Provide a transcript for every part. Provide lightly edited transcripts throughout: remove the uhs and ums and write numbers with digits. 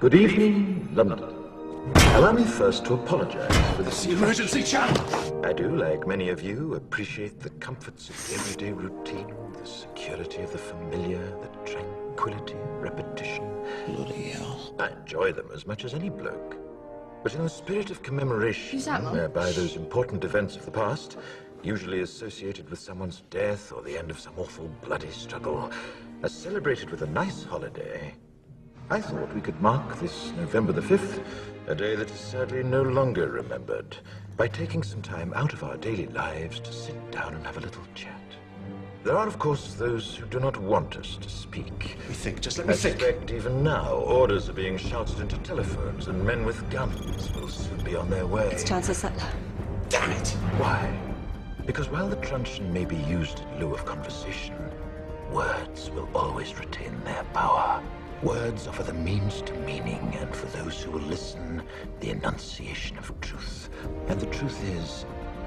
Good evening, London. Allow me first to apologize for this emergency channel. I do, like many of you, appreciate the comforts of everyday routine, the security of the familiar, the tranquility, repetition. Bloody hell. I enjoy them as much as any bloke. But in the spirit of commemoration, whereby those important events of the past, usually associated with someone's death or the end of some awful bloody struggle, are celebrated with a nice holiday, I thought we could mark this November the 5th, a day that is sadly no longer remembered, by taking some time out of our daily lives to sit down and have a little chat. There are, of course, those who do not want us to speak. Just let me think. I suspect even now, orders are being shouted into telephones, and men with guns will soon be on their way. It's Chancellor Sutler. Damn it! Why? Because while the truncheon may be used in lieu of conversation, words will always retain their power. Words offer the means to meaning, and for those who will listen, the enunciation of truth. And the truth is,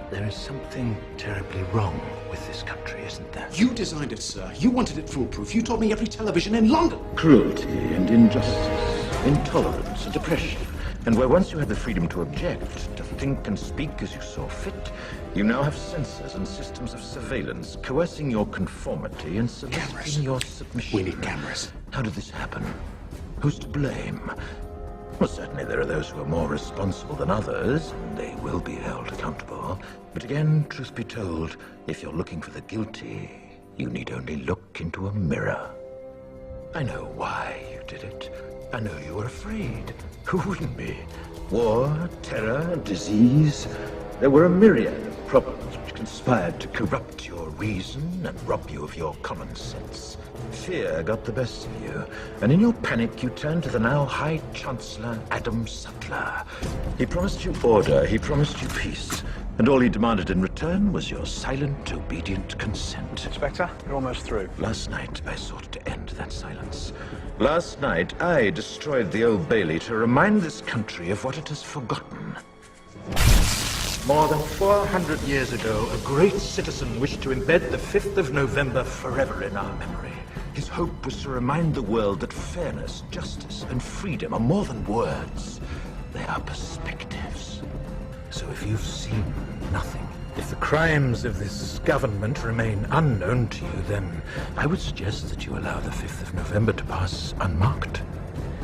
there is something terribly wrong with this country, isn't there? You designed it, sir. You wanted it foolproof. You told me every television in London. Cruelty and injustice, intolerance and oppression. And where once you had the freedom to object, to think and speak as you saw fit, you now have censors and systems of surveillance coercing your conformity and soliciting your submission. We need cameras. How did this happen? Who's to blame? Well, certainly there are those who are more responsible than others, and they will be held accountable. But again, truth be told, if you're looking for the guilty, you need only look into a mirror. I know why you did it. I know you were afraid. Who wouldn't be? War, terror, disease. There were a myriad of problems which conspired to corrupt your reason and rob you of your common sense. Fear got the best of you, and in your panic you turned to the now High Chancellor Adam Sutler. He promised you order, he promised you peace, and all he demanded in return was your silent, obedient consent. Inspector, you're almost through. Last night I sought to end that silence. Last night I destroyed the Old Bailey to remind this country of what it has forgotten. More than 400 years ago, a great citizen wished to embed the 5th of November forever in our memory. His hope was to remind the world that fairness, justice, and freedom are more than words. They are perspectives. So if you've seen nothing, if the crimes of this government remain unknown to you, then I would suggest that you allow the 5th of November to pass unmarked.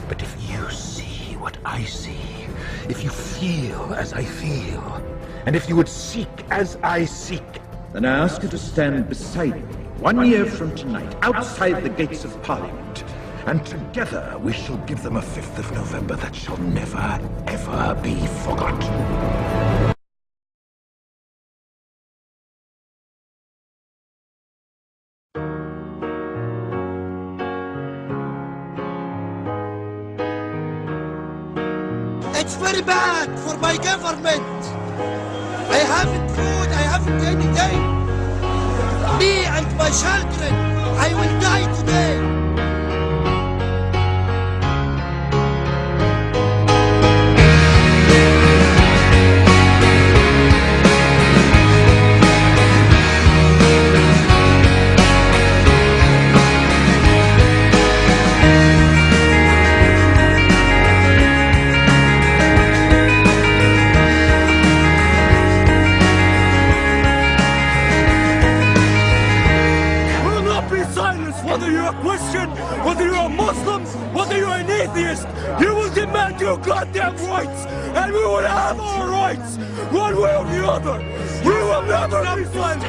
But if you see what I see, if you feel as I feel, and if you would seek as I seek, then I ask you to stand beside me 1 year from tonight, outside the gates of Parliament, and together we shall give them a 5th of November that shall never, ever be forgotten. It's very bad for my government. I haven't food, I haven't anything. Me and my children, I will die today. Whether you're a Christian, whether you're a Muslim, whether you're an atheist, you will demand your goddamn rights, and we will have our rights, one way or the other. We will never be silenced.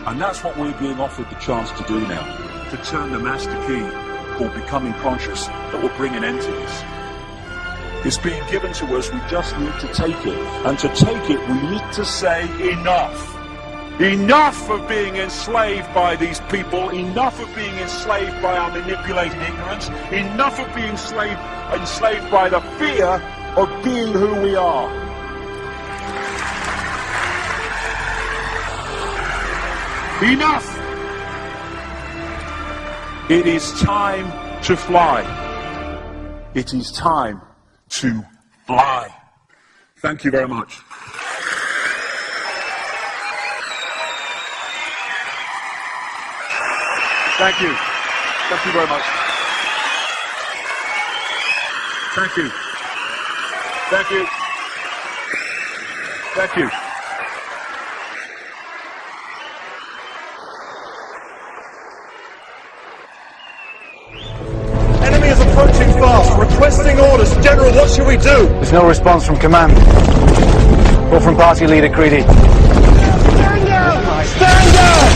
And that's what we're being offered the chance to do now, to turn the master key called becoming conscious that will bring an end to this. It's being given to us, we just need to take it. And to take it, we need to say enough. Enough of being enslaved by these people, enough of being enslaved by our manipulated ignorance, enough of being enslaved by the fear of being who we are. Enough! It is time to fly. It is time to fly. Thank you very much. Thank you. Thank you very much. Thank you. Thank you. Thank you. Enemy is approaching fast, requesting orders. General, what should we do? There's no response from command. Or from party leader Creedy. Stand down! Stand down!